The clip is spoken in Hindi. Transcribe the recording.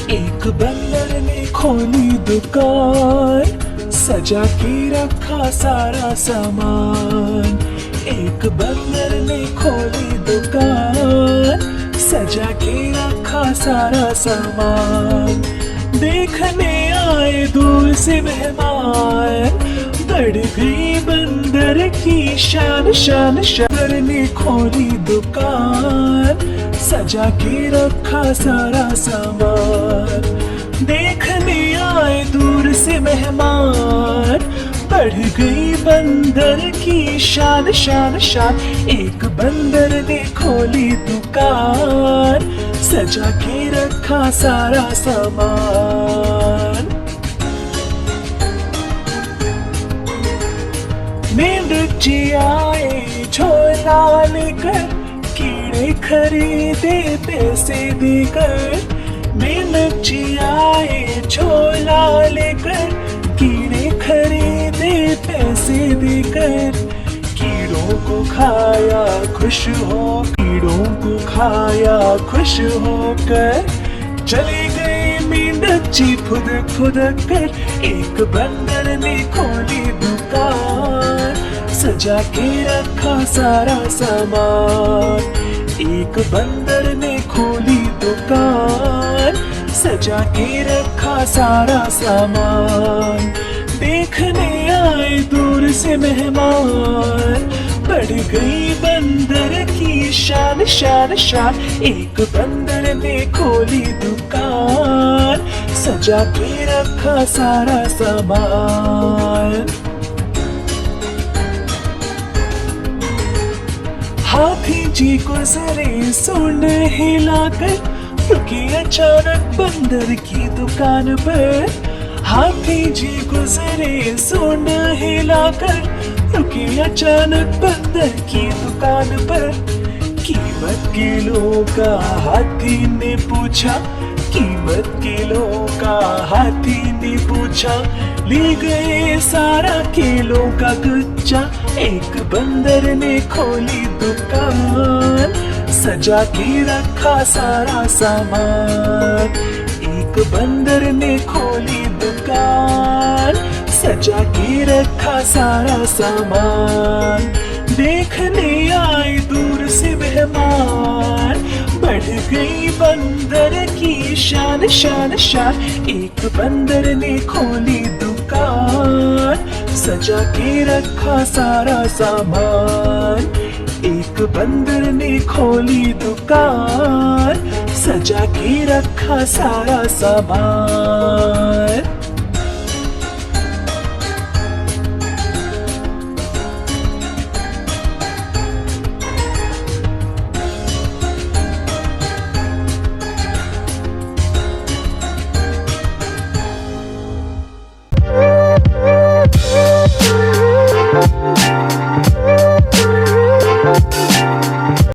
एक बंदर ने खोली दुकान, सजा के रखा सारा सामान। एक बंदर ने खोली दुकान, सजा के रखा सारा सामान। देखने आए दूर से मेहमान, बढ़ गई बंदर की शान शान शान। बंदर ने खोली दुकान, सजा के रखा सारा सामान। देखने आए दूर से मेहमान, बढ़ गई बंदर की शान शान शान। एक बंदर ने खोली दुकान, सजा के रखा सारा सामान। मेंढकची आए झोला लेकर, कीड़े खरीदे पैसे देकर। मेंढकची आए झोला लेकर, कीड़े खरीदे पैसे देकर। कीड़ों को खाया खुश हो, कीड़ों को खाया खुश होकर। चले गए मेंढकची फुदक फुदक कर। एक बंदर ने खोली दुकान, सजा के रखा सारा सामान। एक बंदर ने खोली दुकान, सजा के रखा सारा सामान। देखने आए दूर से मेहमान, बढ़ गई बंदर की शान शान शान। एक बंदर ने खोली दुकान, सजा के रखा सारा सामान। हाथी जी गुजरे सूंड हिलाकर, रुके अचानक बंदर की दुकान पर। हाथी जी गुजरे सूंड हिलाकर, रुके अचानक बंदर की दुकान पर। कीमत किलो का हाथी ने पूछा, कीमत किलो का हाथी ने पूछा। ले गए सारा किलो का गुच्छा। एक बंदर ने खोली दुकान, सजा के रखा सारा सामान। एक बंदर ने खोली दुकान, सजा के रखा सारा सामान। देखने आए दूर से मेहमान, बढ़ गई बंदर की शान शान शान। एक बंदर ने खोली दुकान, सजा के रखा सारा सामान। एक बंदर ने खोली दुकान, सजा के रखा सारा सामान।